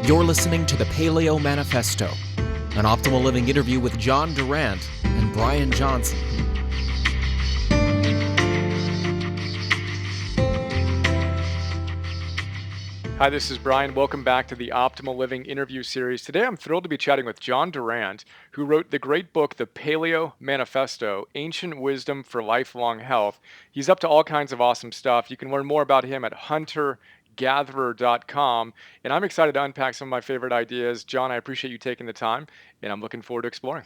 You're listening to the Paleo Manifesto, an optimal living interview with John Durant and Brian Johnson. Hi, this is Brian. Welcome back to the Optimal Living interview series. Today I'm thrilled to be chatting with John Durant, who wrote the great book, The Paleo Manifesto, Ancient Wisdom for Lifelong Health. He's up to all kinds of awesome stuff. You can learn more about him at huntergatherer.com. And I'm excited to unpack some of my favorite ideas. John, I appreciate you taking the time, and I'm looking forward to exploring.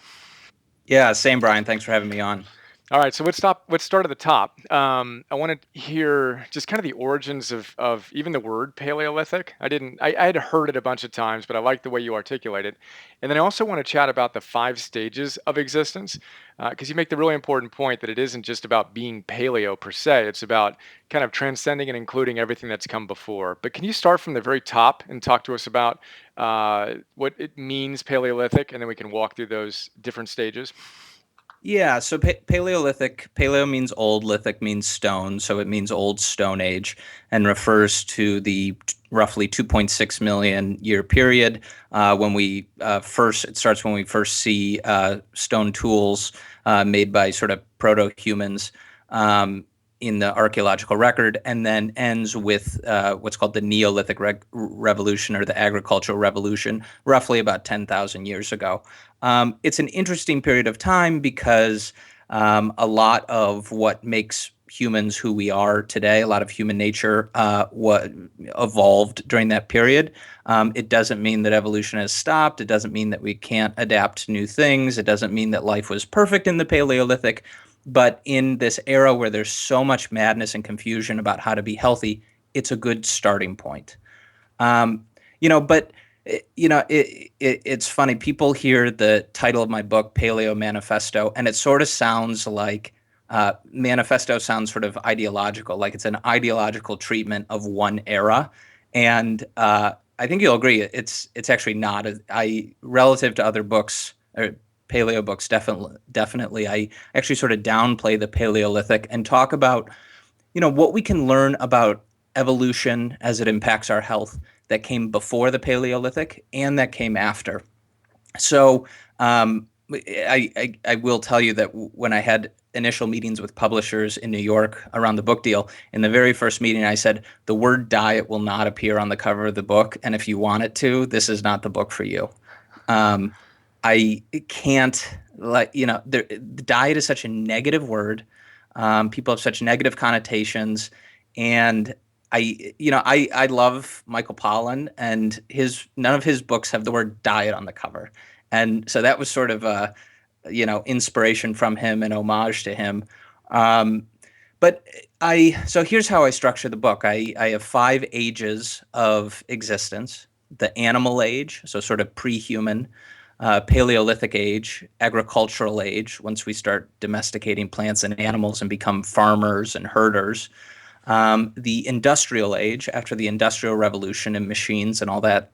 Yeah, same, Brian. Thanks for having me on. All right, so let's start at the top. I want to hear just kind of the origins of even the word Paleolithic. I had heard it a bunch of times, but I like the way you articulate it. And then I also want to chat about the 5 stages of existence, because you make the really important point that it isn't just about being paleo per se. It's about kind of transcending and including everything that's come before. But can you start from the very top and talk to us about what it means, Paleolithic, and then we can walk through those different stages? Yeah, so Paleolithic, paleo means old, lithic means stone, so it means old Stone Age, and refers to the roughly 2.6 million year period when we it starts when we first see stone tools made by sort of proto-humans in the archaeological record, and then ends with what's called the Neolithic Revolution or the Agricultural Revolution, roughly about 10,000 years ago. It's an interesting period of time because a lot of what makes humans who we are today, a lot of human nature evolved during that period. It doesn't mean that evolution has stopped. It doesn't mean that we can't adapt to new things. It doesn't mean that life was perfect in the Paleolithic. But in this era where there's so much madness and confusion about how to be healthy, it's a good starting point. It's funny. People hear the title of my book, Paleo Manifesto, and it sort of sounds like manifesto sounds sort of ideological, like it's an ideological treatment of one era. And I think you'll agree, it's actually not. Relative to other books, or paleo books, definitely, I actually sort of downplay the Paleolithic and talk about, what we can learn about evolution as it impacts our health that came before the Paleolithic and that came after. So I will tell you that when I had initial meetings with publishers in New York around the book deal, in the very first meeting I said, the word diet will not appear on the cover of the book, and if you want it to, this is not the book for you. I can't, the diet is such a negative word. People have such negative connotations, and I love Michael Pollan, and none of his books have the word diet on the cover. And so that was sort of a, inspiration from him and homage to him. So here's how I structure the book. I have 5 ages of existence: the animal age, so sort of pre-human, Paleolithic age, agricultural age, once we start domesticating plants and animals and become farmers and herders, the industrial age, after the Industrial Revolution and machines and all that,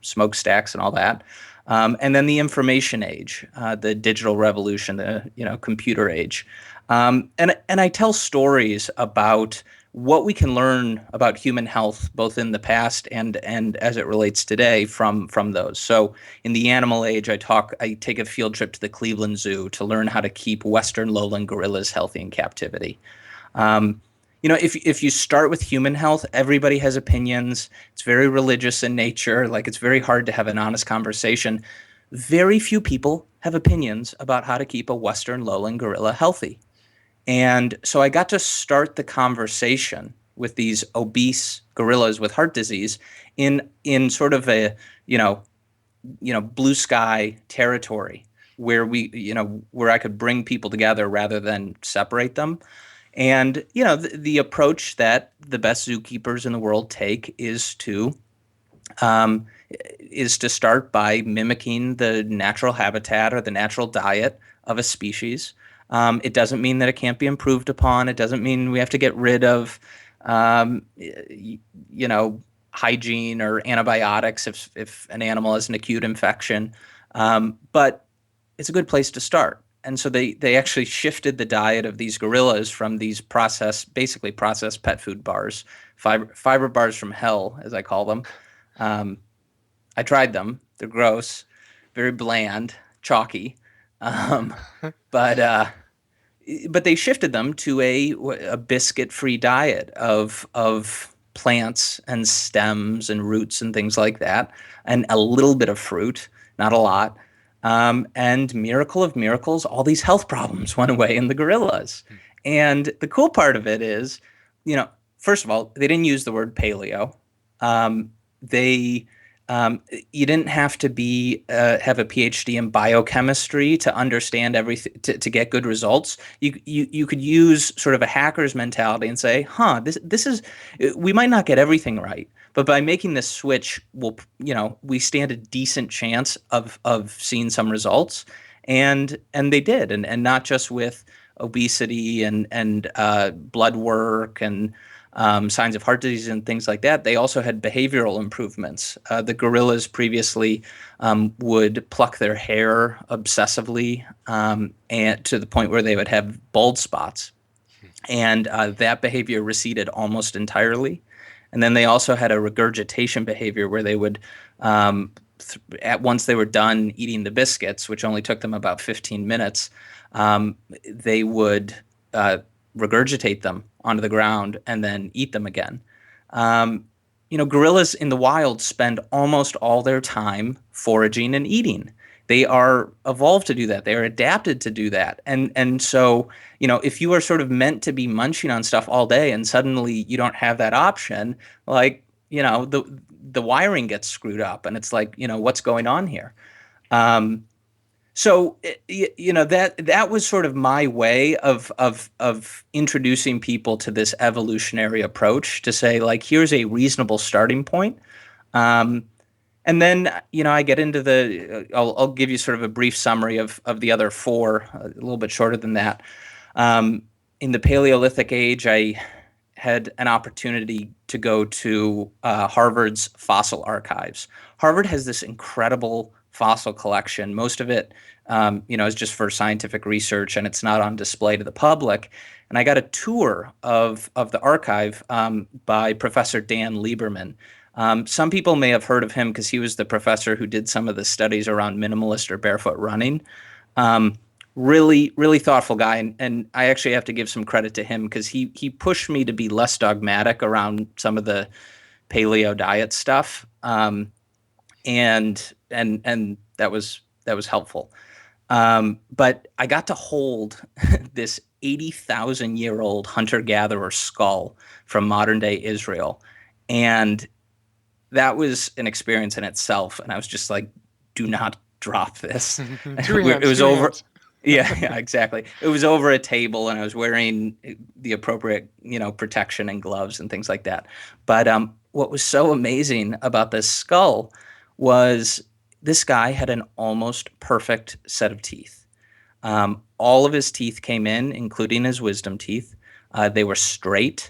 smokestacks and all that, and then the information age, the digital revolution, the computer age, and I tell stories about what we can learn about human health, both in the past and as it relates today from those. So in the animal age, I take a field trip to the Cleveland Zoo to learn how to keep Western lowland gorillas healthy in captivity. If you start with human health, everybody has opinions. It's very religious in nature. Like, it's very hard to have an honest conversation. Very few people have opinions about how to keep a Western lowland gorilla healthy. And so I got to start the conversation with these obese gorillas with heart disease in sort of a, blue sky territory where where I could bring people together rather than separate them. And, the approach that the best zookeepers in the world take is to start by mimicking the natural habitat or the natural diet of a species. It doesn't mean that it can't be improved upon. It doesn't mean we have to get rid of, hygiene or antibiotics if an animal has an acute infection. But it's a good place to start. And so they actually shifted the diet of these gorillas from these basically processed pet food bars, fiber bars from hell, as I call them, I tried them. They're gross, very bland, chalky. Um, but but they shifted them to a biscuit-free diet of plants and stems and roots and things like that, and a little bit of fruit, not a lot. And miracle of miracles, all these health problems went away in the gorillas. And the cool part of it is, first of all, they didn't use the word paleo. They You didn't have to have a PhD in biochemistry to understand everything to get good results. You could use sort of a hacker's mentality and say, this is, we might not get everything right, but by making this switch, we stand a decent chance of seeing some results, and they did, and not just with obesity and blood work and signs of heart disease and things like that. They also had behavioral improvements. The gorillas previously would pluck their hair obsessively, and to the point where they would have bald spots. And that behavior receded almost entirely. And then they also had a regurgitation behavior where they would, once they were done eating the biscuits, which only took them about 15 minutes, they would regurgitate them onto the ground and then eat them again. Gorillas in the wild spend almost all their time foraging and eating. They are evolved to do that. They are adapted to do that. And so, if you are sort of meant to be munching on stuff all day and suddenly you don't have that option, the wiring gets screwed up, and it's like, what's going on here? So that was sort of my way of introducing people to this evolutionary approach, to say, like, here's a reasonable starting point. And then, I get into I'll give you sort of a brief summary of the other four, a little bit shorter than that. In the Paleolithic age, I had an opportunity to go to Harvard's fossil archives. Harvard has this incredible fossil collection. Most of it, is just for scientific research, and it's not on display to the public. And I got a tour of the archive by Professor Dan Lieberman. Some people may have heard of him because he was the professor who did some of the studies around minimalist or barefoot running. Really, really thoughtful guy. And I actually have to give some credit to him because he pushed me to be less dogmatic around some of the paleo diet stuff. And that was helpful. But I got to hold this 80,000-year-old hunter-gatherer skull from modern-day Israel. And that was an experience in itself. And I was just like, do not drop this. It was over. Yeah, exactly. It was over a table, and I was wearing the appropriate, protection and gloves and things like that. But what was so amazing about this skull was this guy had an almost perfect set of teeth. All of his teeth came in, including his wisdom teeth. They were straight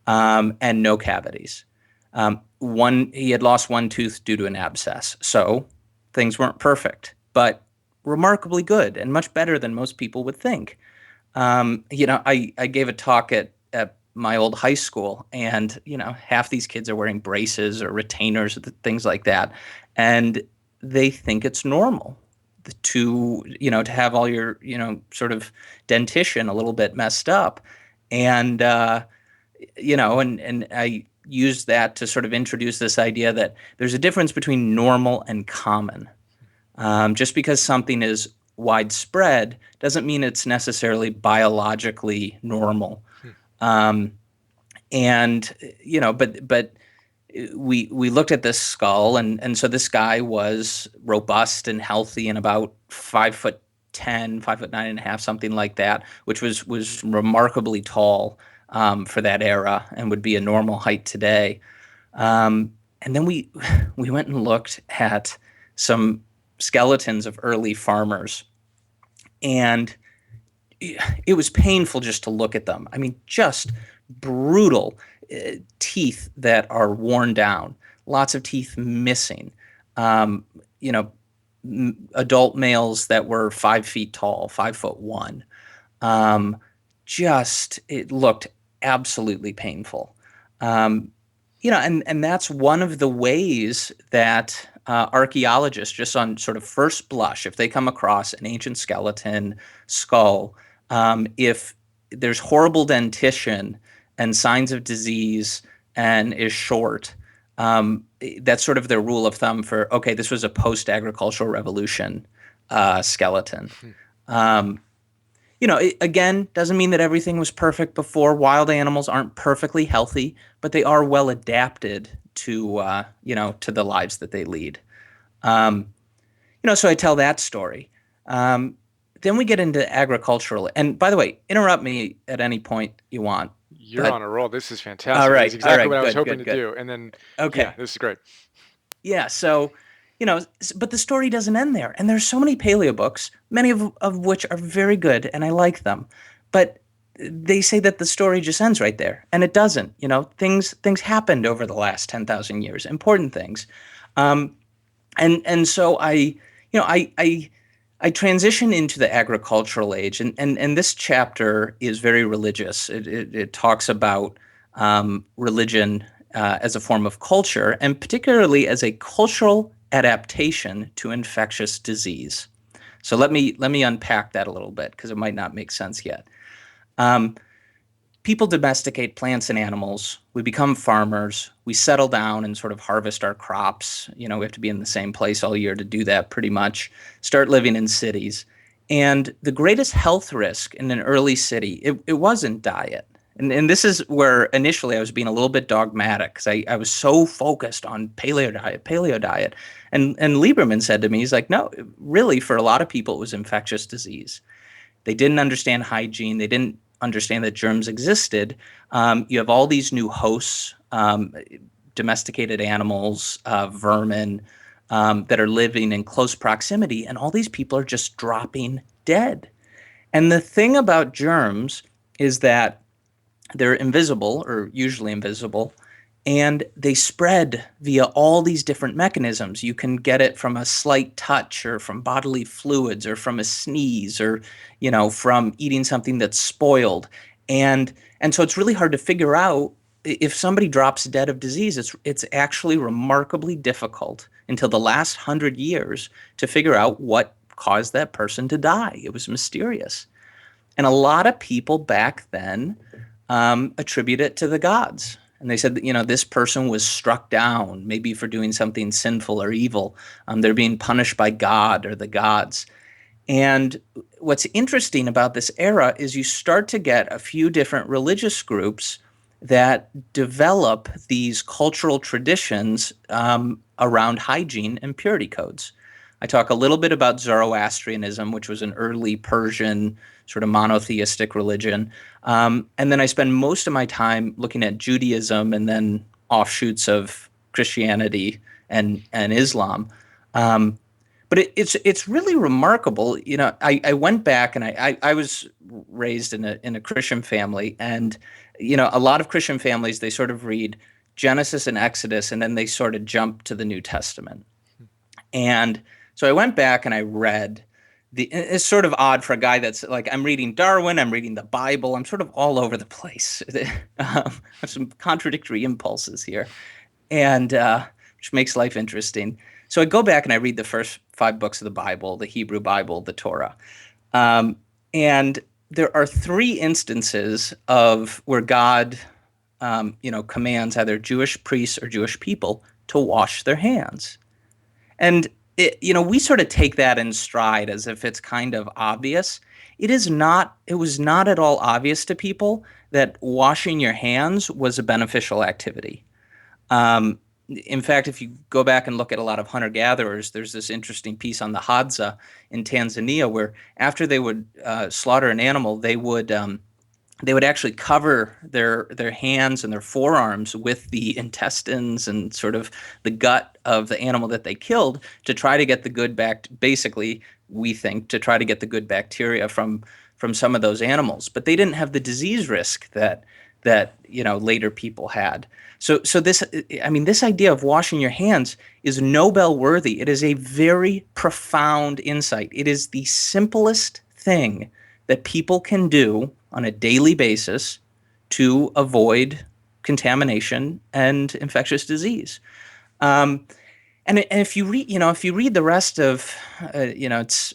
and no cavities. He had lost one tooth due to an abscess, so things weren't perfect, but remarkably good and much better than most people would think. I gave a talk at my old high school, and half these kids are wearing braces or retainers, things like that, and they think it's normal to have all your sort of dentition a little bit messed up, and and I used that to sort of introduce this idea that there's a difference between normal and common. Just because something is widespread doesn't mean it's necessarily biologically normal. But we looked at this skull, and so this guy was robust and healthy and about 5'10", 5'9.5", something like that, which was remarkably tall for that era and would be a normal height today. And then we went and looked at some skeletons of early farmers, and it was painful just to look at them. I mean, just brutal teeth that are worn down, lots of teeth missing. Adult males that were 5 feet tall, 5'1". It looked absolutely painful. And that's one of the ways that archaeologists, just on sort of first blush, if they come across an ancient skeleton, skull, if there's horrible dentition and signs of disease and is short, that's sort of their rule of thumb for, okay, this was a post-agricultural revolution skeleton. It, again, doesn't mean that everything was perfect before. Wild animals aren't perfectly healthy, but they are well adapted to to the lives that they lead. So I tell that story. Then we get into agricultural. And by the way, interrupt me at any point you want. You're on a roll. This is fantastic. All right. That's exactly all right, what I was good, hoping good, to good. do. And then, Okay. yeah, this is great. Yeah. So, but the story doesn't end there. And there's so many paleo books, many of which are very good, and I like them. But they say that the story just ends right there, and it doesn't. Things happened over the last 10,000 years, important things. And so I transition into the agricultural age, and this chapter is very religious. It talks about religion as a form of culture, and particularly as a cultural adaptation to infectious disease. So let me unpack that a little bit, because it might not make sense yet. People domesticate plants and animals. We become farmers. We settle down and sort of harvest our crops. We have to be in the same place all year to do that, pretty much. Start living in cities. And the greatest health risk in an early city, it wasn't diet. And this is where initially I was being a little bit dogmatic, because I was so focused on paleo diet. And Lieberman said to me, he's like, no, really, for a lot of people, it was infectious disease. They didn't understand hygiene. They didn't understand that germs existed. You have all these new hosts, domesticated animals, vermin, that are living in close proximity, and all these people are just dropping dead. And the thing about germs is that they're invisible, or usually invisible, and they spread via all these different mechanisms. You can get it from a slight touch, or from bodily fluids, or from a sneeze, or from eating something that's spoiled. And so it's really hard to figure out if somebody drops dead of disease. It's actually remarkably difficult until the last 100 years to figure out what caused that person to die. It was mysterious. And a lot of people back then attribute it to the gods. And they said that, this person was struck down, maybe for doing something sinful or evil. They're being punished by God or the gods. And what's interesting about this era is you start to get a few different religious groups that develop these cultural traditions around hygiene and purity codes. I talk a little bit about Zoroastrianism, which was an early Persian sort of monotheistic religion. And then I spend most of my time looking at Judaism and then offshoots of Christianity and Islam. But it's really remarkable. I went back, and I was raised in a Christian family, and a lot of Christian families, they sort of read Genesis and Exodus, and then they sort of jump to the New Testament. And so I went back and I read it's sort of odd for a guy that's like, I'm reading Darwin, I'm reading the Bible, I'm sort of all over the place. I have some contradictory impulses here, and which makes life interesting. So I go back and I read the first 5 books of the Bible, the Hebrew Bible, the Torah. And there are 3 instances of where God, commands either Jewish priests or Jewish people to wash their hands. And we sort of take that in stride as if it's kind of obvious. It is not. It was not at all obvious to people that washing your hands was a beneficial activity. In fact, if you go back and look at a lot of hunter-gatherers, there's this interesting piece on the Hadza in Tanzania where after they would slaughter an animal, they would actually cover their hands and their forearms with the intestines and sort of the gut of the animal that they killed to try to get the good basically, we think, to try to get the good bacteria from some of those animals. But they didn't have the disease risk that later people had. So this idea of washing your hands is Nobel worthy. It is a very profound insight. It is the simplest thing that people can do on a daily basis to avoid contamination and infectious disease. And and if you read, if you read the rest of, it's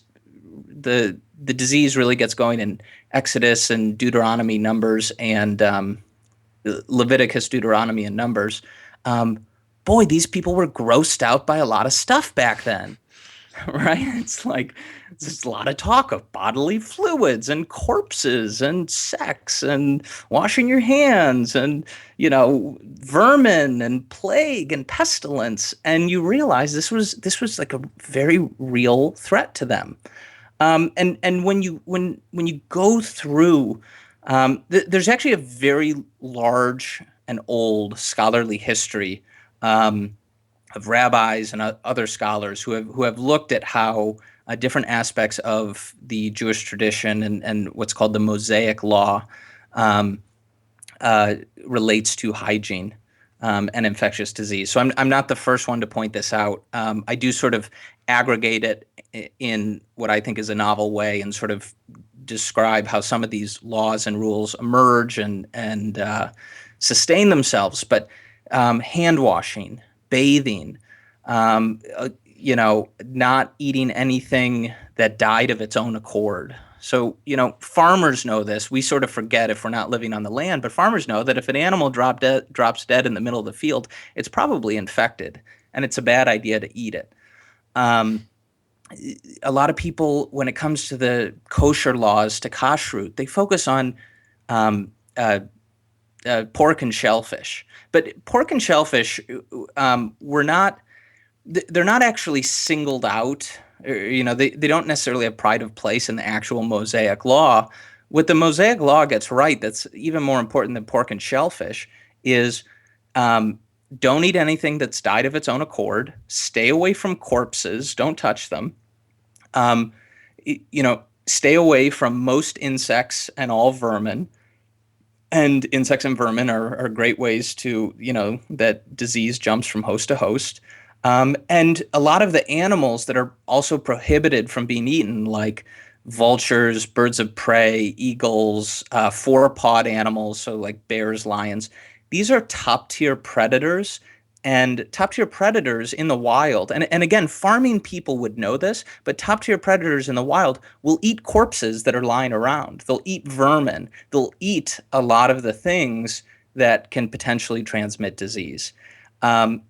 the disease really gets going in Exodus and Deuteronomy, Numbers, and Leviticus, Deuteronomy, and Numbers. Boy, these people were grossed out by a lot of stuff back then, right? It's like there's a lot of talk of bodily fluids and corpses and sex and washing your hands and, vermin and plague and pestilence. And you realize this was like a very real threat to them. And when you go through, there's actually a very large and old scholarly history of rabbis and other scholars who have looked at how different aspects of the Jewish tradition and what's called the Mosaic Law um, relates to hygiene and infectious disease. So I'm not the first one to point this out. I do sort of aggregate it in what I think is a novel way and sort of describe how some of these laws and rules emerge and sustain themselves. But hand washing, bathing, not eating anything that died of its own accord. So, farmers know this. We sort of forget if we're not living on the land, but farmers know that if an animal drops dead in the middle of the field, it's probably infected, and it's a bad idea to eat it. A lot of people, when it comes to the kosher laws, to kashrut, they focus on pork and shellfish. But pork and shellfish they're not actually singled out. They don't necessarily have pride of place in the actual Mosaic Law. What the Mosaic Law gets right, that's even more important than pork and shellfish, is don't eat anything that's died of its own accord. Stay away from corpses. Don't touch them. Stay away from most insects and all vermin. And insects and vermin are great ways to, that disease jumps from host to host. And a lot of the animals that are also prohibited from being eaten, like vultures, birds of prey, eagles, four-pawed animals, so like bears, lions, these are top-tier predators. And top-tier predators in the wild, and again, farming people would know this, but top-tier predators in the wild will eat corpses that are lying around. They'll eat vermin. They'll eat a lot of the things that can potentially transmit disease. And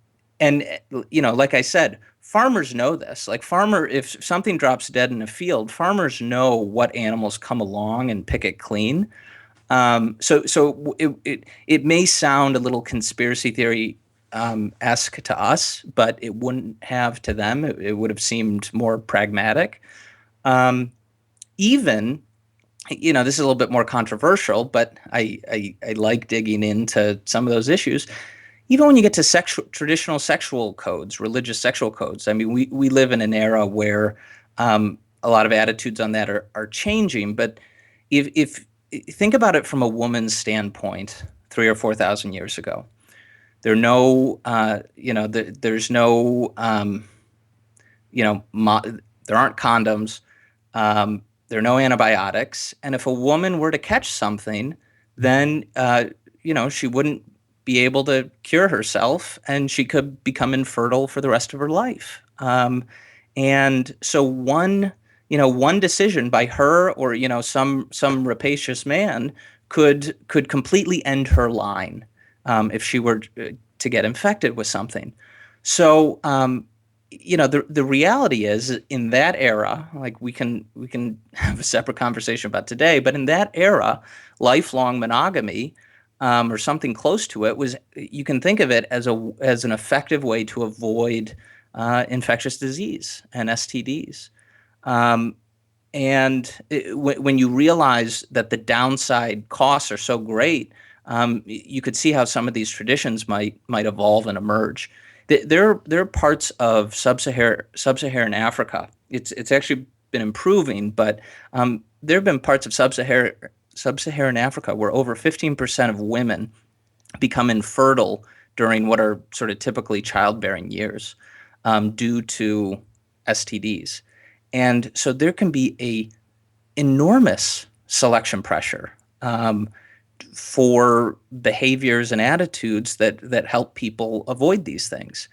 like I said, farmers know this. Like if something drops dead in a field, farmers know what animals come along and pick it clean. So it may sound a little conspiracy theory esque to us, but it wouldn't have to them. It would have seemed more pragmatic. Even, this is a little bit more controversial, but I like digging into some of those issues. Even when you get to traditional sexual codes, religious sexual codes, I mean, we live in an era where a lot of attitudes on that are changing. But if think about it from a woman's standpoint, 3,000 or 4,000 years ago, there are no, there's no, there aren't condoms, there are no antibiotics, and if a woman were to catch something, then she wouldn't be able to cure herself, and she could become infertile for the rest of her life. And so one decision by her or some rapacious man could completely end her line if she were to get infected with something. So the reality is, in that era, like we can have a separate conversation about today, but in that era, lifelong monogamy or something close to it you can think of it as an effective way to avoid infectious disease and STDs. When you realize that the downside costs are so great, you could see how some of these traditions might evolve and emerge. There are parts of sub-Saharan Africa. It's actually been improving, but there have been parts of sub-Saharan Africa where over 15% of women become infertile during what are sort of typically childbearing years due to STDs. And so there can be a enormous selection pressure for behaviors and attitudes that help people avoid these things.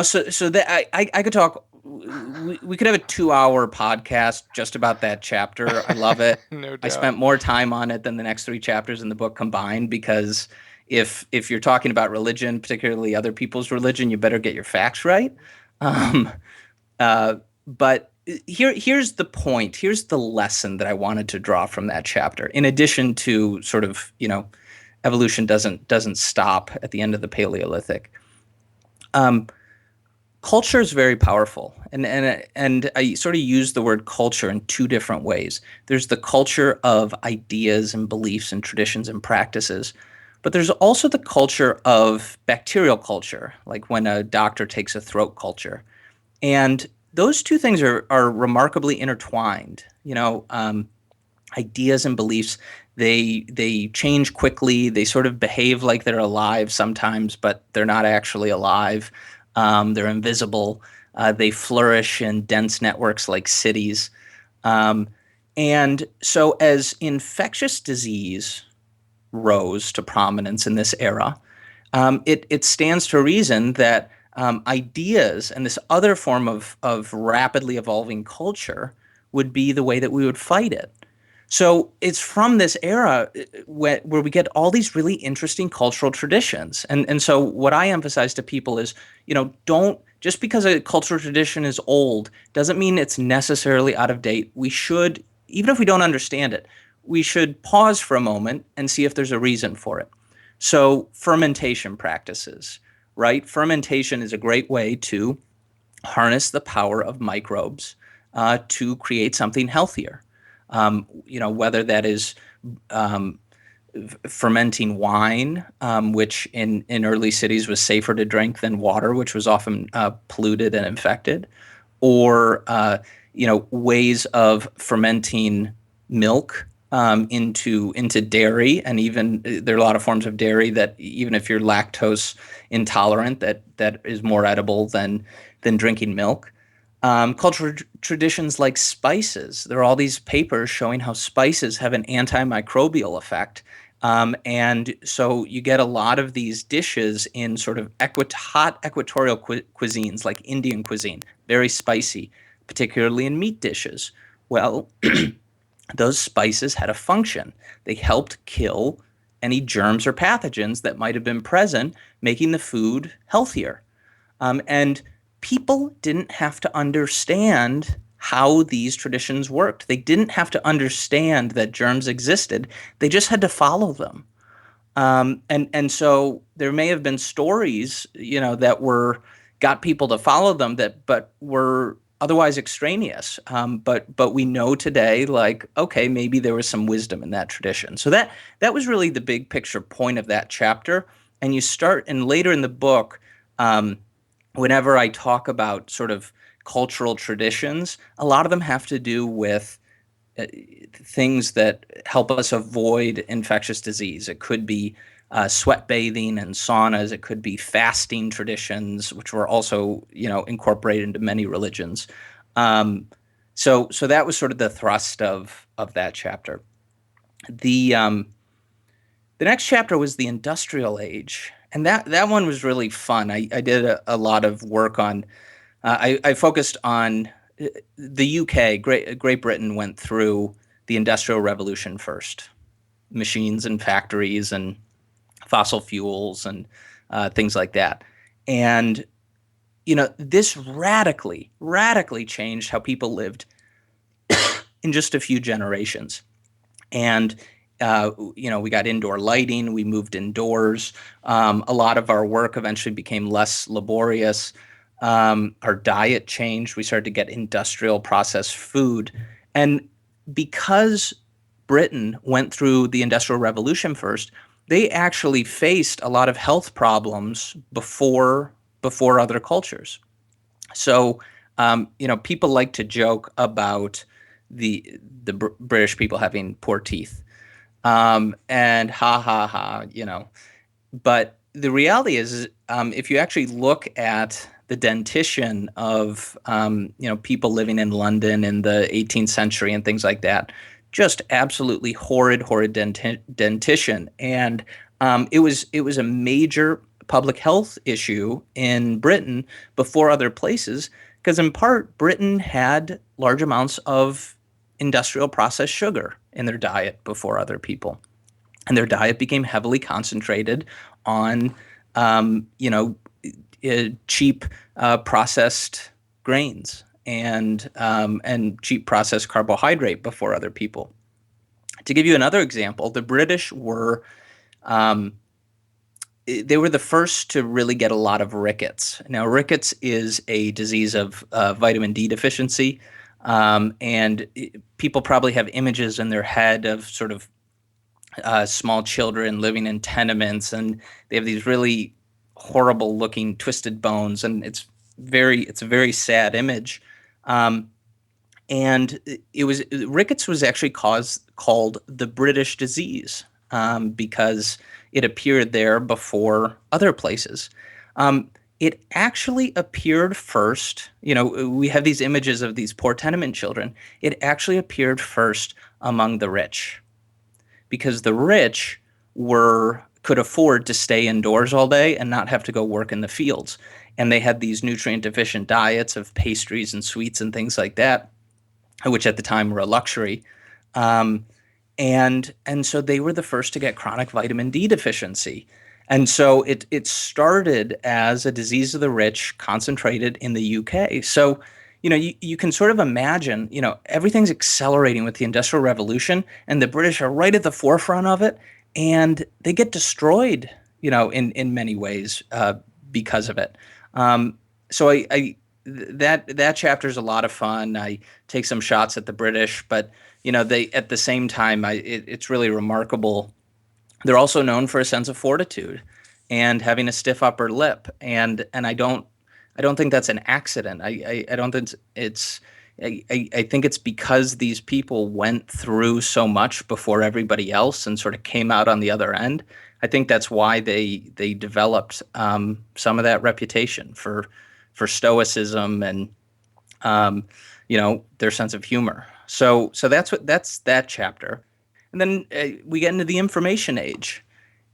So that I could talk. We could have a 2-hour podcast just about that chapter. I love it. No I doubt. spent more time on it than the next 3 chapters in the book combined, because if you're talking about religion, particularly other people's religion, you better get your facts right. Um, but here's the point. Here's the lesson that I wanted to draw from that chapter. In addition to sort of, evolution doesn't stop at the end of the Paleolithic. Culture is very powerful, and I sort of use the word culture in two different ways. There's the culture of ideas and beliefs and traditions and practices, but there's also the culture of bacterial culture, like when a doctor takes a throat culture. And those two things are remarkably intertwined. Ideas and beliefs, they change quickly. They sort of behave like they're alive sometimes, but they're not actually alive. They're invisible. They flourish in dense networks like cities. Um, and so, as infectious disease rose to prominence in this era, it stands to reason that ideas and this other form of rapidly evolving culture would be the way that we would fight it. So it's from this era where we get all these really interesting cultural traditions. And so what I emphasize to people is, don't just because a cultural tradition is old doesn't mean it's necessarily out of date. We should, even if we don't understand it, we should pause for a moment and see if there's a reason for it. So fermentation practices, right? Fermentation is a great way to harness the power of microbes to create something healthier. Whether that is um, fermenting wine, which in early cities was safer to drink than water, which was often polluted and infected, or ways of fermenting milk into dairy, and even there are a lot of forms of dairy that even if you're lactose intolerant, that is more edible than drinking milk. Cultural traditions like spices. There are all these papers showing how spices have an antimicrobial effect. And so you get a lot of these dishes in sort of hot equatorial cuisines like Indian cuisine, very spicy, particularly in meat dishes. Well, those spices had a function. They helped kill any germs or pathogens that might have been present, making the food healthier. And people didn't have to understand how these traditions worked. They didn't have to understand that germs existed. They just had to follow them. And so there may have been stories, that got people to follow them but were otherwise extraneous. But we know today, like, okay, maybe there was some wisdom in that tradition. So that was really the big picture point of that chapter. And later in the book, whenever I talk about sort of cultural traditions, a lot of them have to do with things that help us avoid infectious disease. It could be sweat bathing and saunas. It could be fasting traditions, which were also, incorporated into many religions. So that was sort of the thrust of that chapter. The next chapter was the industrial age, and that one was really fun. I did a lot of work on. I focused on the UK. Great Britain went through the Industrial Revolution first, machines and factories and fossil fuels and things like that, and this radically changed how people lived in just a few generations. And we got indoor lighting. We moved indoors. A lot of our work eventually became less laborious. Our diet changed. We started to get industrial processed food, and because Britain went through the Industrial Revolution first, they actually faced a lot of health problems before other cultures. So, people like to joke about the British people having poor teeth, and ha ha ha, But the reality is, if you actually look at the dentition of people living in London in the 18th century and things like that, just absolutely horrid dentition, and it was a major public health issue in Britain before other places, because in part, Britain had large amounts of industrial processed sugar in their diet before other people. And their diet became heavily concentrated on, cheap processed grains and cheap processed carbohydrate before other people. To give you another example, the British were they were the first to really get a lot of rickets. Now, rickets is a disease of vitamin D deficiency, and people probably have images in their head of sort of small children living in tenements, and they have these really horrible looking twisted bones, and it's a very sad image. And it was rickets was actually called the British disease because it appeared there before other places. It actually appeared first. We have these images of these poor tenement children. It actually appeared first among the rich, because the rich could afford to stay indoors all day and not have to go work in the fields. And they had these nutrient deficient diets of pastries and sweets and things like that, which at the time were a luxury. And so they were the first to get chronic vitamin D deficiency. And so it started as a disease of the rich concentrated in the UK. So, you can sort of imagine, everything's accelerating with the Industrial Revolution, and the British are right at the forefront of it, and they get destroyed, in many ways because of it. So that chapter is a lot of fun. I take some shots at the British, but they at the same time, it's really remarkable. They're also known for a sense of fortitude and having a stiff upper lip, and I don't think that's an accident. I don't think it's. I think it's because these people went through so much before everybody else and sort of came out on the other end. I think that's why they developed some of that reputation for stoicism and their sense of humor. So that's that chapter, and then we get into the information age,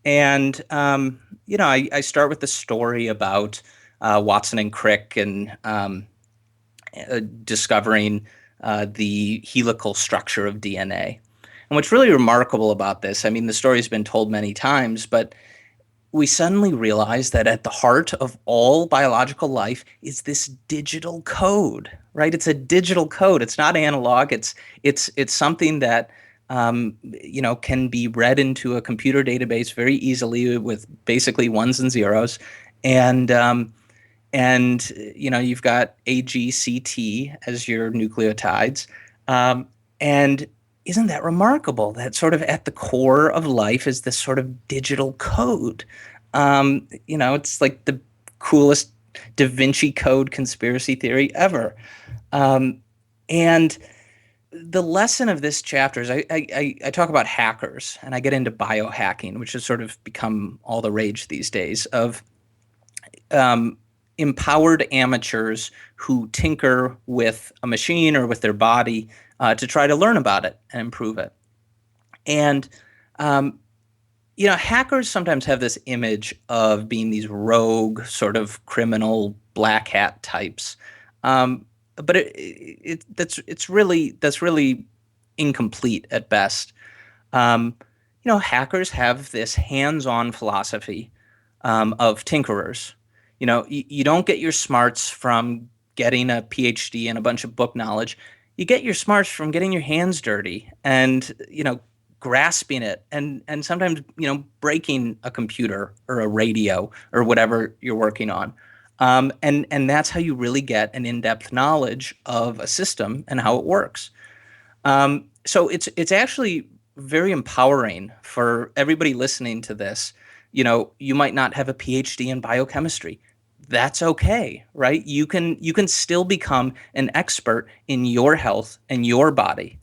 and I start with the story about Watson and Crick and discovering the helical structure of DNA. And what's really remarkable about this, I mean, the story's been told many times, but we suddenly realize that at the heart of all biological life is this digital code, right? It's a digital code. It's not analog. It's something that can be read into a computer database very easily with basically ones and zeros, and you've got A, G, C, T as your nucleotides, and isn't that remarkable that sort of at the core of life is this sort of digital code? It's like the coolest Da Vinci Code conspiracy theory ever. And the lesson of this chapter is I talk about hackers, and I get into biohacking, which has sort of become all the rage these days, of empowered amateurs who tinker with a machine or with their body to try to learn about it and improve it. And, hackers sometimes have this image of being these rogue sort of criminal black hat types. But that's really incomplete at best. Hackers have this hands-on philosophy of tinkerers. You don't get your smarts from getting a PhD and a bunch of book knowledge. You get your smarts from getting your hands dirty and, grasping it and sometimes, breaking a computer or a radio or whatever you're working on. And that's how you really get an in-depth knowledge of a system and how it works. So it's actually very empowering for everybody listening to this. You might not have a PhD in biochemistry. That's okay, right? You can still become an expert in your health and your body,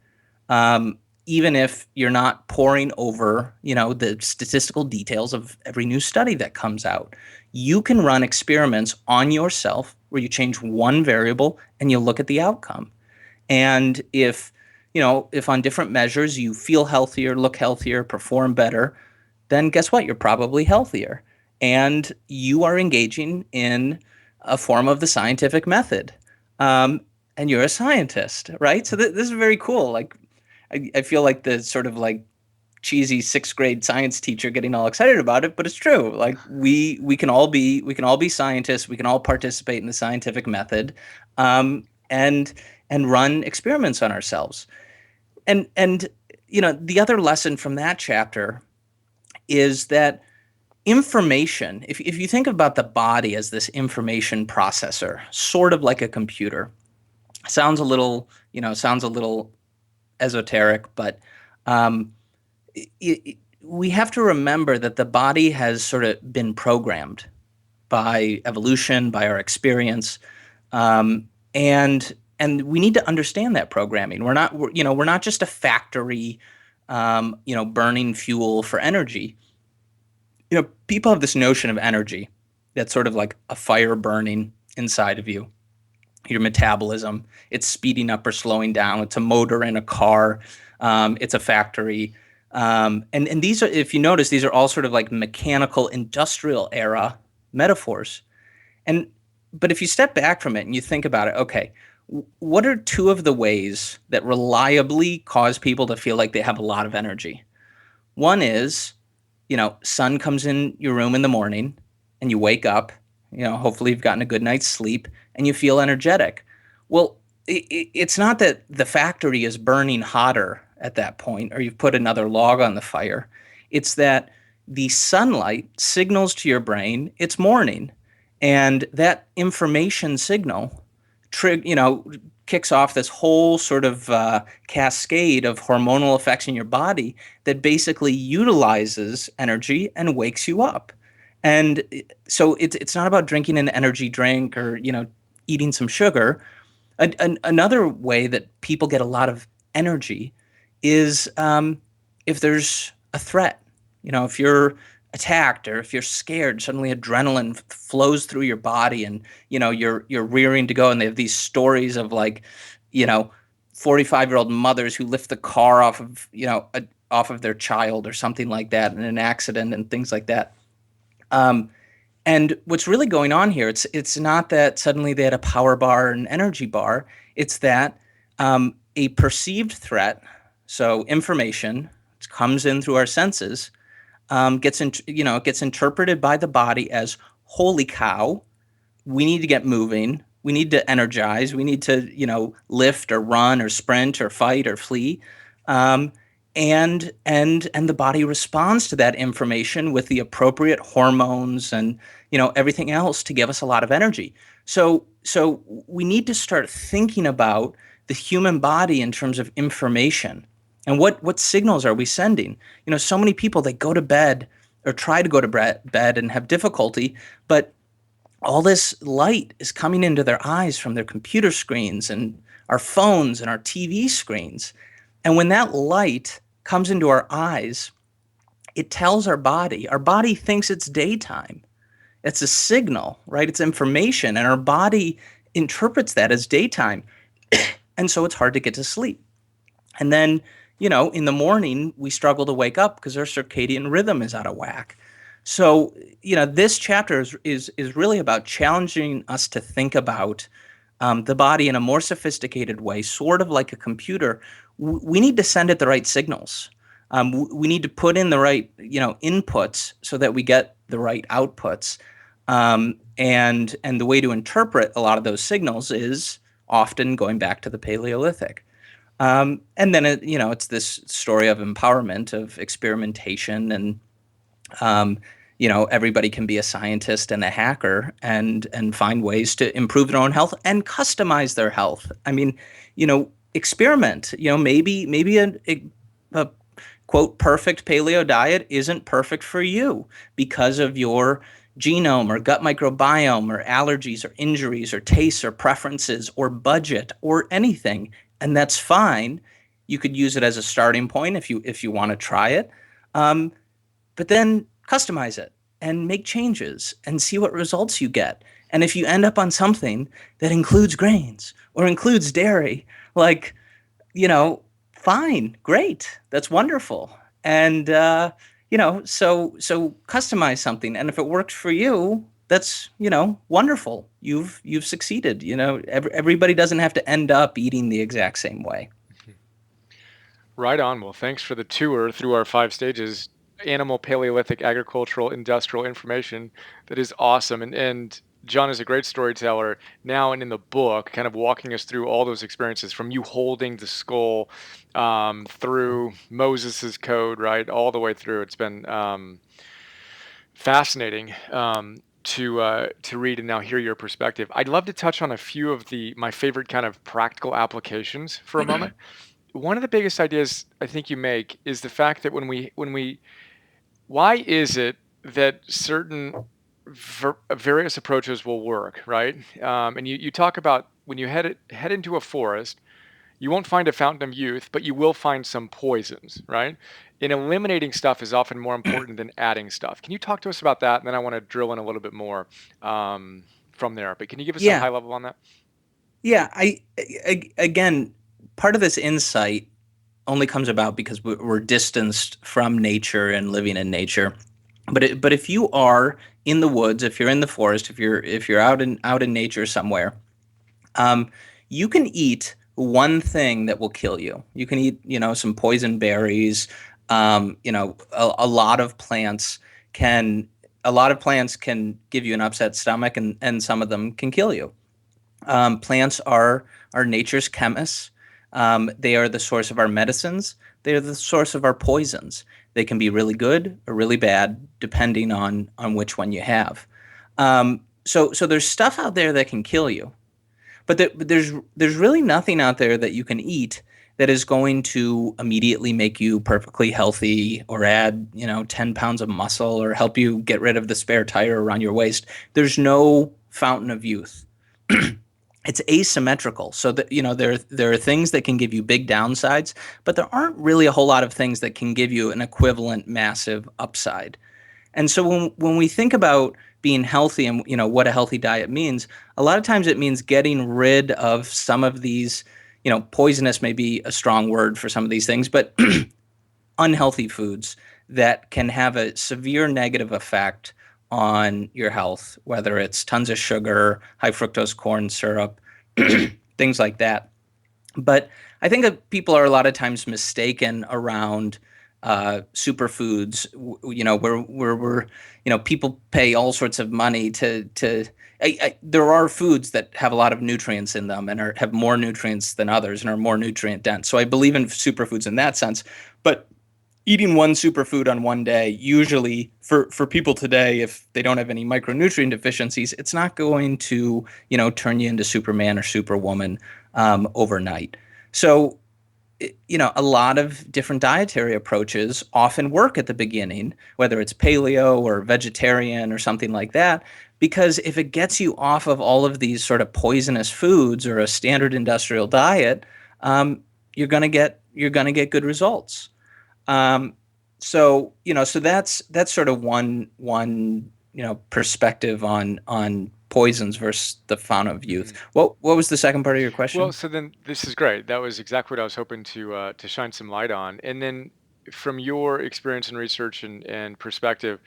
even if you're not poring over, the statistical details of every new study that comes out. You can run experiments on yourself where you change one variable and you look at the outcome. And if on different measures you feel healthier, look healthier, perform better, then guess what? You're probably healthier. and you are engaging in a form of the scientific method. And you're a scientist, right? So this is very cool. Like, I feel like the sort of like cheesy sixth grade science teacher getting all excited about it, but it's true. Like we can all be scientists. We can all participate in the scientific method, and run experiments on ourselves. And the other lesson from that chapter is that information, if you think about the body as this information processor, sort of like a computer, sounds a little esoteric, but um, we have to remember that the body has sort of been programmed by evolution, by our experience, um, and we need to understand that programming. We're not just a factory, burning fuel for energy. People have this notion of energy that's sort of like a fire burning inside of you. Your metabolism, it's speeding up or slowing down. It's a motor in a car. It's a factory. And these are, if you notice, these are all sort of like mechanical industrial era metaphors. But if you step back from it and you think about it, okay, what are two of the ways that reliably cause people to feel like they have a lot of energy? One is, sun comes in your room in the morning and you wake up, hopefully you've gotten a good night's sleep and you feel energetic. Well, it's not that the factory is burning hotter at that point or you've put another log on the fire. It's that the sunlight signals to your brain it's morning, and that information signal kicks off this whole sort of cascade of hormonal effects in your body that basically utilizes energy and wakes you up. And so it's not about drinking an energy drink or eating some sugar. Another way that people get a lot of energy is if there's a threat. If you're attacked or if you're scared, suddenly adrenaline flows through your body, and you're rearing to go. And they have these stories of 45-year-old mothers who lift the car off of their child or something like that in an accident and things like that. And what's really going on here, it's not that suddenly they had a power bar or an energy bar. It's that a perceived threat, so information comes in through our senses, gets interpreted by the body as, holy cow, we need to get moving. We need to energize. We need to, lift or run or sprint or fight or flee. And the body responds to that information with the appropriate hormones and everything else to give us a lot of energy. So we need to start thinking about the human body in terms of information, and what signals are we sending. So many people, they go to bed or try to go to bed and have difficulty, but all this light is coming into their eyes from their computer screens and our phones and our TV screens. And when that light comes into our eyes, it tells our body thinks it's daytime. It's a signal, right? It's information, and our body interprets that as daytime. And so it's hard to get to sleep. And then, in the morning, we struggle to wake up because our circadian rhythm is out of whack. So, this chapter is really about challenging us to think about the body in a more sophisticated way, sort of like a computer. We need to send it the right signals. We need to put in the right, inputs so that we get the right outputs. And the way to interpret a lot of those signals is often going back to the Paleolithic. And then, it's this story of empowerment, of experimentation, and everybody can be a scientist and a hacker and find ways to improve their own health and customize their health. I mean, experiment. Maybe a quote perfect paleo diet isn't perfect for you because of your genome or gut microbiome or allergies or injuries or tastes or preferences or budget or anything, and that's fine. You could use it as a starting point if you want to try it, but then customize it and make changes and see what results you get. And if you end up on something that includes grains or includes dairy, fine, great, that's wonderful. And So customize something, and if it works for you, that's wonderful. You've succeeded. Everybody doesn't have to end up eating the exact same way. Right on. Well, thanks for the tour through our 5 stages. Animal, Paleolithic, agricultural, industrial information. That is awesome. And John is a great storyteller now and in the book, kind of walking us through all those experiences from you holding the skull through Moses's code, right, all the way through. It's been fascinating to read and now hear your perspective. I'd love to touch on a few of my favorite kind of practical applications for a moment. One of the biggest ideas I think you make is the fact that when we why is it that certain various approaches will work, right? And you talk about when you head into a forest, you won't find a fountain of youth, but you will find some poisons, right? And eliminating stuff is often more important than adding stuff. Can you talk to us about that? And then I want to drill in a little bit more from there. But can you give us a Yeah, high level on that? yeah. Again, part of this insight only comes about because we're distanced from nature and living in nature. But if you are in the woods, if you're in the forest, if you're out in nature somewhere, um, you can eat one thing that will kill you. You can eat, some poison berries. A lot of plants can give you an upset stomach, and some of them can kill you. Plants are nature's chemists. They are the source of our medicines. They are the source of our poisons. They can be really good or really bad depending on which one you have. So there's stuff out there that can kill you, but there's really nothing out there that you can eat that is going to immediately make you perfectly healthy or add 10 pounds of muscle or help you get rid of the spare tire around your waist. There's no fountain of youth. It's asymmetrical. So that there are things that can give you big downsides, but there aren't really a whole lot of things that can give you an equivalent massive upside. And so when we think about being healthy and what a healthy diet means, a lot of times it means getting rid of some of these, poisonous may be a strong word for some of these things, but unhealthy foods that can have a severe negative effect on your health, whether it's tons of sugar, high fructose corn syrup, things like that. But I think that people are a lot of times mistaken around superfoods. Where people pay all sorts of money to. There are foods that have a lot of nutrients in them and have more nutrients than others and are more nutrient dense. So I believe in superfoods in that sense. But eating one superfood on one day, usually for people today, if they don't have any micronutrient deficiencies, it's not going to, turn you into Superman or Superwoman overnight. So, a lot of different dietary approaches often work at the beginning, whether it's paleo or vegetarian or something like that, because if it gets you off of all of these sort of poisonous foods or a standard industrial diet, you're going to get good results. So that's sort of one perspective on poisons versus the fountain of youth. What was the second part of your question? Well, so then this is great. That was exactly what I was hoping to shine some light on. And then, from your experience and research and perspective,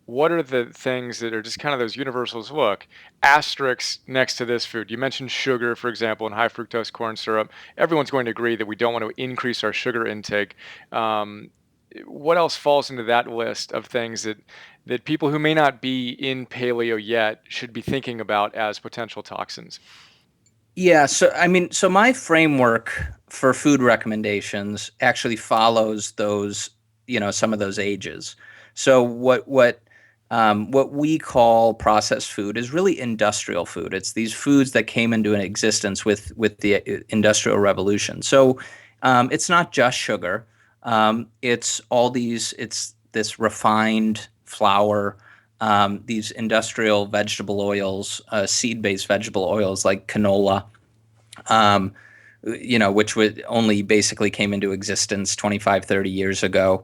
what are the things that are just kind of those universals? Look, asterisks next to this food. You mentioned sugar, for example, and high fructose corn syrup. Everyone's going to agree that we don't want to increase our sugar intake. Um, what else falls into that list of things that people who may not be in paleo yet should be thinking about as potential toxins? Yeah, so my framework for food recommendations actually follows those, some of those ages. So what we call processed food is really industrial food. It's these foods that came into an existence with the Industrial Revolution. So it's not just sugar. It's this refined flour, these industrial vegetable oils, seed-based vegetable oils like canola, um, which only basically came into existence 25, 30 years ago.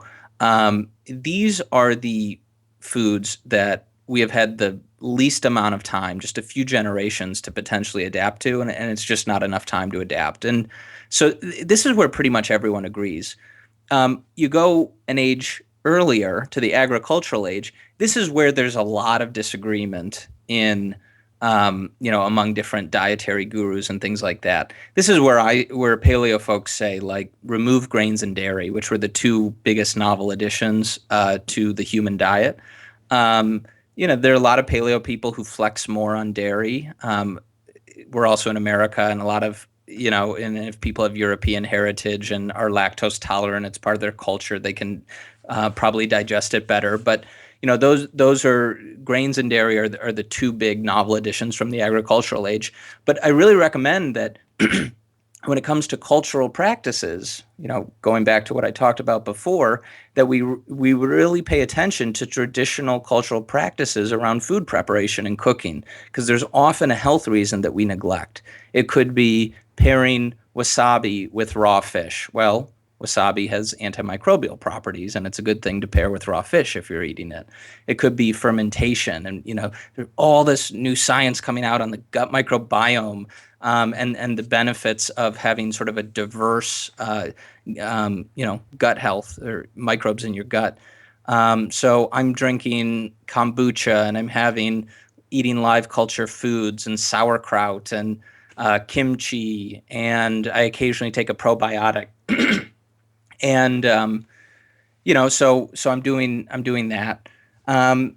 These are the foods that we have had the least amount of time, just a few generations to potentially adapt to, and it's just not enough time to adapt. And so this is where pretty much everyone agrees. You go an age earlier to the agricultural age, this is where there's a lot of disagreement in among different dietary gurus and things like that. This is where paleo folks say, like, remove grains and dairy, which were the two biggest novel additions to the human diet. There are a lot of paleo people who flex more on dairy. We're also in America, and a lot of, and if people have European heritage and are lactose tolerant, it's part of their culture, they can probably digest it better. But those are grains and dairy are the two big novel additions from the agricultural age. But I really recommend that when it comes to cultural practices, going back to what I talked about before, that we really pay attention to traditional cultural practices around food preparation and cooking, because there's often a health reason that we neglect. It could be pairing wasabi with raw fish. Well, wasabi has antimicrobial properties, and it's a good thing to pair with raw fish if you're eating it. It could be fermentation, and there's all this new science coming out on the gut microbiome, and the benefits of having sort of a diverse, gut health or microbes in your gut. So I'm drinking kombucha, and I'm eating live culture foods and sauerkraut and kimchi, and I occasionally take a probiotic. And so I'm doing that. And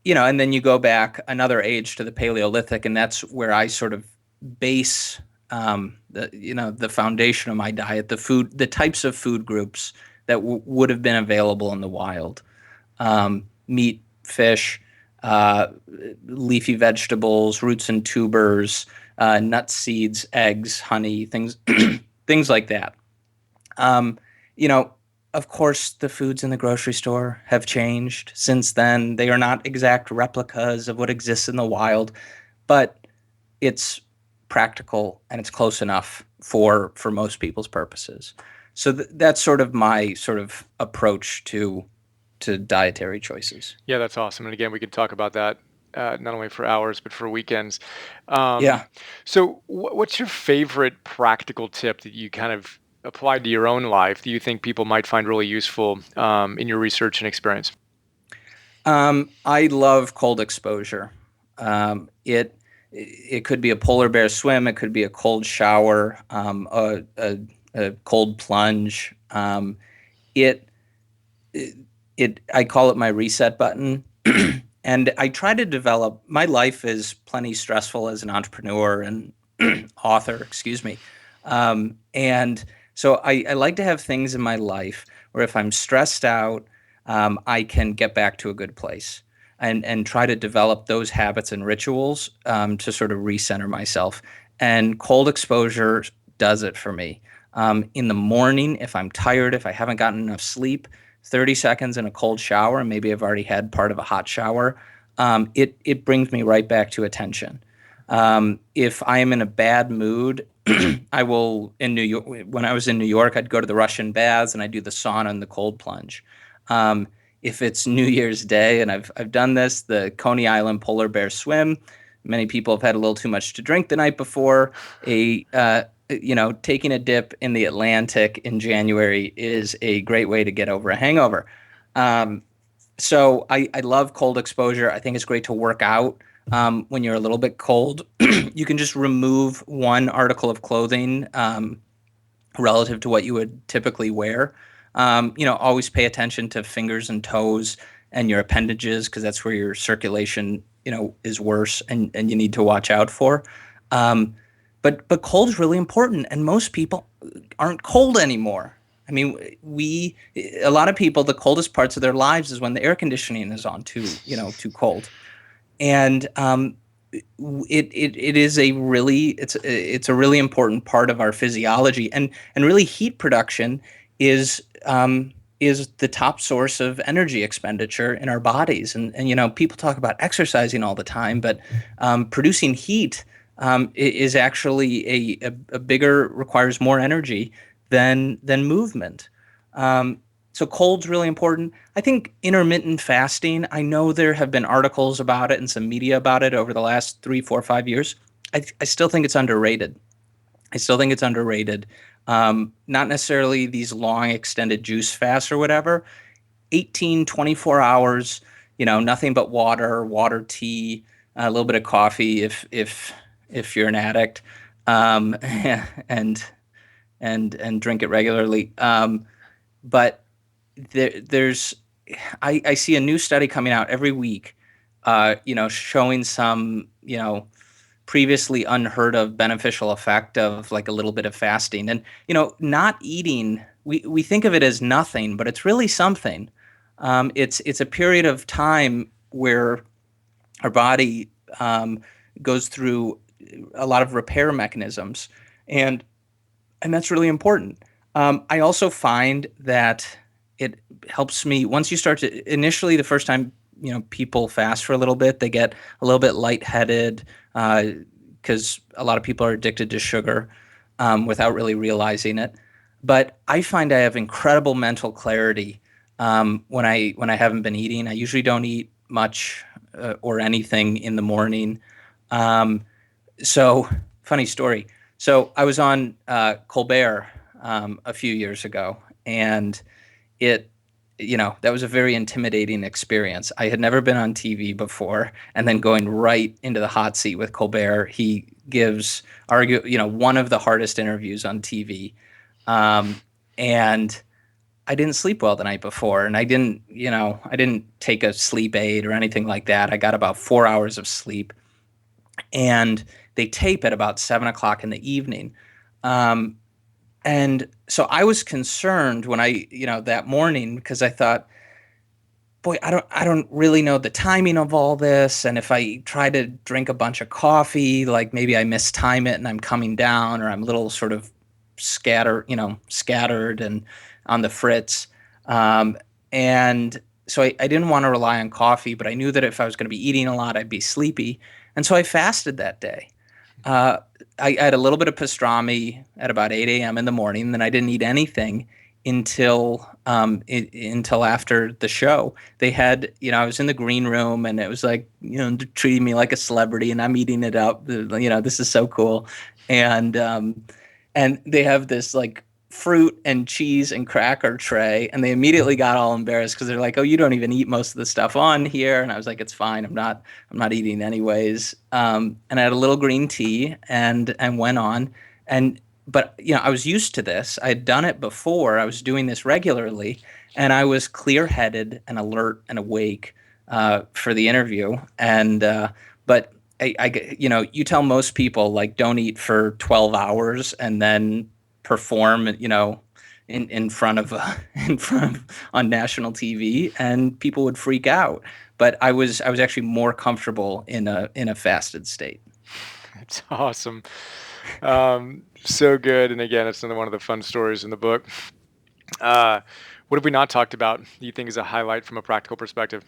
then you go back another age to the Paleolithic, and that's where I sort of base the foundation of my diet, the types of food groups that would have been available in the wild: meat, fish, leafy vegetables, roots and tubers, nuts, seeds, eggs, honey, things things like that. Of course, the foods in the grocery store have changed since then. They are not exact replicas of what exists in the wild, but it's practical and it's close enough for most people's purposes. So that's sort of my sort of approach to dietary choices. Yeah, that's awesome. And again, we could talk about that not only for hours but for weekends. Yeah. So, what's your favorite practical tip that you kind of applied to your own life that you think people might find really useful in your research and experience? I love cold exposure. It could be a polar bear swim. It could be a cold shower, a cold plunge. I call it my reset button. And I try to develop, my life is plenty stressful as an entrepreneur and author, excuse me. And so I like to have things in my life where if I'm stressed out, I can get back to a good place and try to develop those habits and rituals to sort of recenter myself. And cold exposure does it for me. In the morning, if I'm tired, if I haven't gotten enough sleep, 30 seconds in a cold shower, and maybe I've already had part of a hot shower, it brings me right back to attention. If I am in a bad mood, I will, in New York, when I was in New York, I'd go to the Russian baths and I do the sauna and the cold plunge. If it's New Year's Day, and I've done this, the Coney Island polar bear swim. Many people have had a little too much to drink the night before. Taking a dip in the Atlantic in January is a great way to get over a hangover. So I love cold exposure. I think it's great to work out when you're a little bit cold. You can just remove one article of clothing relative to what you would typically wear. Always pay attention to fingers and toes and your appendages, because that's where your circulation, is worse and you need to watch out for. But cold is really important, and most people aren't cold anymore. I mean, a lot of people, the coldest parts of their lives is when the air conditioning is on too cold. And it is a really a really important part of our physiology, and really heat production is the top source of energy expenditure in our bodies. And people talk about exercising all the time, but producing heat is actually a bigger, requires more energy than movement. So cold's really important. I think intermittent fasting, I know there have been articles about it and some media about it over the last 3, 4, 5 years. I still think it's underrated. Not necessarily these long extended juice fasts or whatever. 18, 24 hours, nothing but water, tea, a little bit of coffee if you're an addict, and and drink it regularly. But there's I see a new study coming out every week, showing some, previously unheard of beneficial effect of like a little bit of fasting. And, not eating, we think of it as nothing, but it's really something. It's a period of time where our body goes through a lot of repair mechanisms, and that's really important. I also find that it helps me once you start to initially the first time people fast for a little bit, they get a little bit lightheaded because a lot of people are addicted to sugar without really realizing it. But I find I have incredible mental clarity when I haven't been eating. I usually don't eat much or anything in the morning. So funny story. So I was on Colbert a few years ago, and it, that was a very intimidating experience. I had never been on TV before, and then going right into the hot seat with Colbert. He gives one of the hardest interviews on TV, and I didn't sleep well the night before, and I didn't take a sleep aid or anything like that. I got about 4 hours of sleep, and they tape at about 7 o'clock in the evening. And so I was concerned when that morning, because I thought, boy, I don't really know the timing of all this. And if I try to drink a bunch of coffee, like maybe I mistime it and I'm coming down, or I'm a little sort of scattered and on the fritz. And so I didn't want to rely on coffee, but I knew that if I was going to be eating a lot, I'd be sleepy. And so I fasted that day. I had a little bit of pastrami at about 8 a.m. in the morning, and I didn't eat anything until after the show. They had, I was in the green room, and it was like, treating me like a celebrity, and I'm eating it up. This is so cool. And they have this like fruit and cheese and cracker tray, and they immediately got all embarrassed because they're like, "Oh, you don't even eat most of the stuff on here." And I was like, "It's fine. I'm not eating anyways." And I had a little green tea and went on. But I was used to this. I had done it before. I was doing this regularly, and I was clear-headed and alert and awake for the interview. But you tell most people like don't eat for 12 hours and then perform, in front of on national TV, and people would freak out. But I was actually more comfortable in a fasted state. That's awesome. So good. And again, it's another one of the fun stories in the book. What have we not talked about that you think is a highlight from a practical perspective?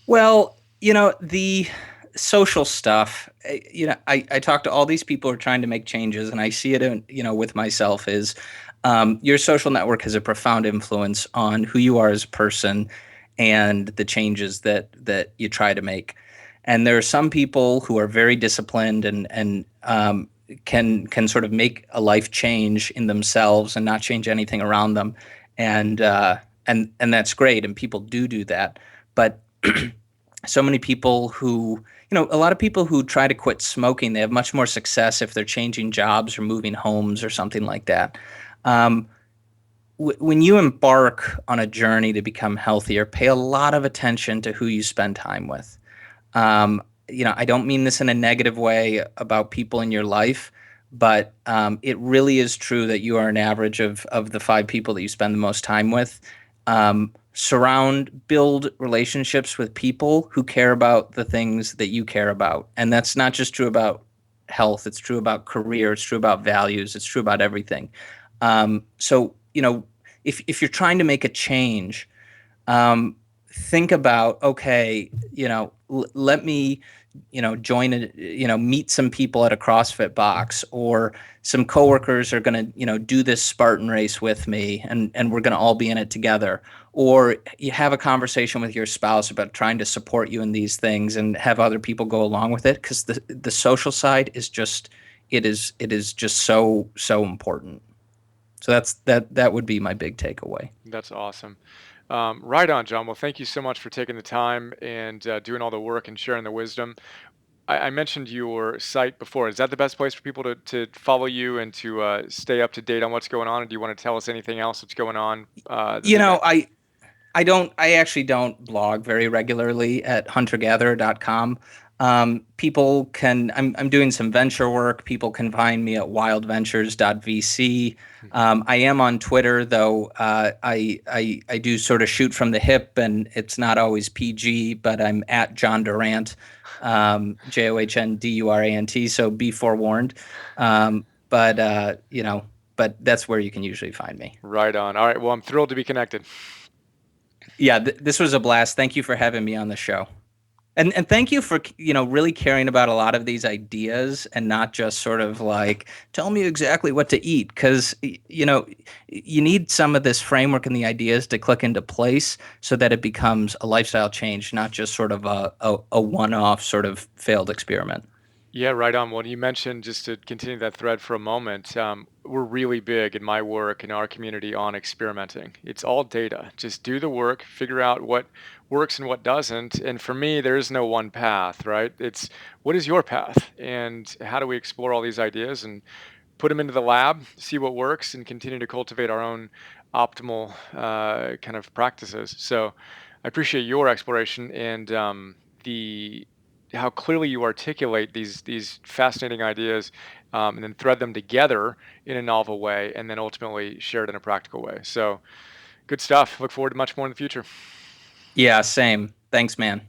Well, the social stuff, I talk to all these people who are trying to make changes, and I see it with myself is your social network has a profound influence on who you are as a person and the changes that you try to make. And there are some people who are very disciplined and can sort of make a life change in themselves and not change anything around them, and that's great, and people do that. But so many people who, a lot of people who try to quit smoking, they have much more success if they're changing jobs or moving homes or something like that. When you embark on a journey to become healthier, pay a lot of attention to who you spend time with. I don't mean this in a negative way about people in your life, but it really is true that you are an average of the 5 people that you spend the most time with. Build relationships with people who care about the things that you care about. And that's not just true about health. It's true about career. It's true about values. It's true about everything. So, if you're trying to make a change, think about, okay, let me, meet some people at a CrossFit box, or some coworkers are going to, do this Spartan race with me, and we're going to all be in it together. Or you have a conversation with your spouse about trying to support you in these things and have other people go along with it, because the social side is just, it is just so important. So that would be my big takeaway. That's awesome. Right on, John. Well, thank you so much for taking the time and doing all the work and sharing the wisdom. I mentioned your site before. Is that the best place for people to follow you and to stay up to date on what's going on? Or do you want to tell us anything else that's going on that You they know, might? I actually don't blog very regularly at huntergatherer.com. People can, I'm doing some venture work. People can find me at wildventures.vc. Mhm. I am on Twitter, though. I do sort of shoot from the hip, and it's not always PG, but I'm at John Durant, JOHNDURANT. So be forewarned. But that's where you can usually find me. Right on. All right. Well, I'm thrilled to be connected. Yeah, this was a blast. Thank you for having me on the show. And thank you for, really caring about a lot of these ideas and not just sort of like, tell me exactly what to eat. Because, you need some of this framework and the ideas to click into place so that it becomes a lifestyle change, not just sort of a one-off sort of failed experiment. Yeah, right on. Well, you mentioned, just to continue that thread for a moment, we're really big in my work in our community on experimenting. It's all data. Just do the work, figure out what works and what doesn't. And for me, there is no one path, right? It's what is your path, and how do we explore all these ideas and put them into the lab, see what works, and continue to cultivate our own optimal kind of practices. So I appreciate your exploration and the how clearly you articulate these fascinating ideas, and then thread them together in a novel way, and then ultimately share it in a practical way. So good stuff. Look forward to much more in the future. Yeah, same. Thanks, man.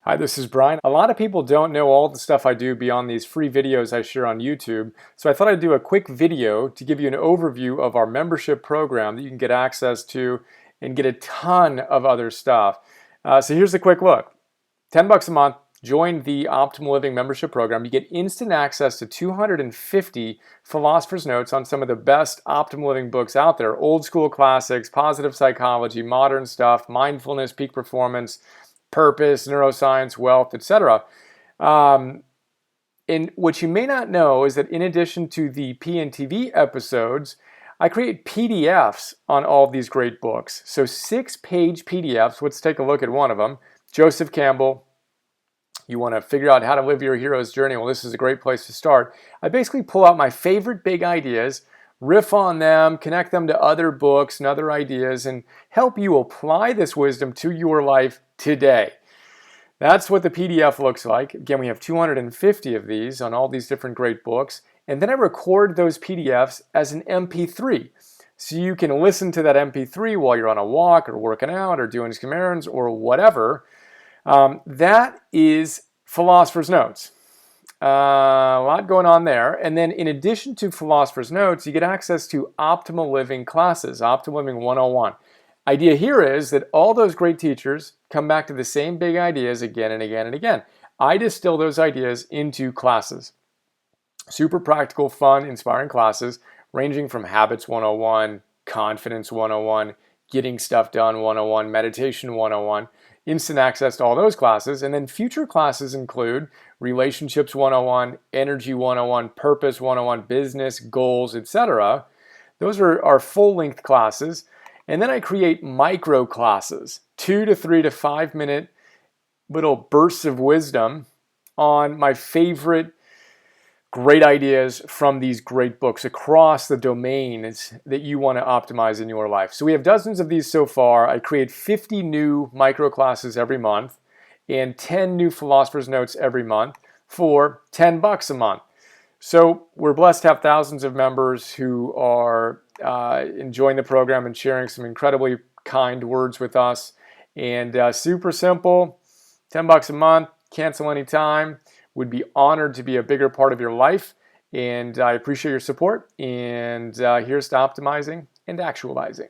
Hi, this is Brian. A lot of people don't know all the stuff I do beyond these free videos I share on YouTube, so I thought I'd do a quick video to give you an overview of our membership program that you can get access to and get a ton of other stuff. So here's a quick look. $10 a month, join the Optimal Living membership program. You get instant access to 250 philosopher's notes on some of the best optimal living books out there. Old school classics, positive psychology, modern stuff, mindfulness, peak performance, purpose, neuroscience, wealth, etc. And what you may not know is that in addition to the PNTV episodes, I create PDFs on all of these great books. So 6-page PDFs. Let's take a look at one of them. Joseph Campbell. You want to figure out how to live your hero's journey. Well, this is a great place to start. I basically pull out my favorite big ideas, riff on them, connect them to other books and other ideas, and help you apply this wisdom to your life today. That's what the PDF looks like. Again, we have 250 of these on all these different great books. And then I record those PDFs as an MP3. So you can listen to that MP3 while you're on a walk or working out or doing some errands or whatever. That is Philosopher's Notes. A lot going on there. And then in addition to Philosopher's Notes, you get access to Optimal Living classes, Optimal Living 101. Idea here is that all those great teachers come back to the same big ideas again and again and again. I distill those ideas into classes. Super practical, fun, inspiring classes ranging from Habits 101, Confidence 101, Getting Stuff Done 101, Meditation 101, instant access to all those classes. And then future classes include Relationships 101, Energy 101, Purpose 101, Business, Goals, etc. Those are our full-length classes. And then I create micro classes, 2 to 3 to 5 minute little bursts of wisdom on my favorite great ideas from these great books across the domains that you want to optimize in your life. So we have dozens of these so far. I create 50 new micro classes every month and 10 new Philosopher's Notes every month for $10 a month. So we're blessed to have thousands of members who are enjoying the program and sharing some incredibly kind words with us. And super simple, $10 a month, cancel anytime. Would be honored to be a bigger part of your life. And I appreciate your support. And here's to optimizing and actualizing.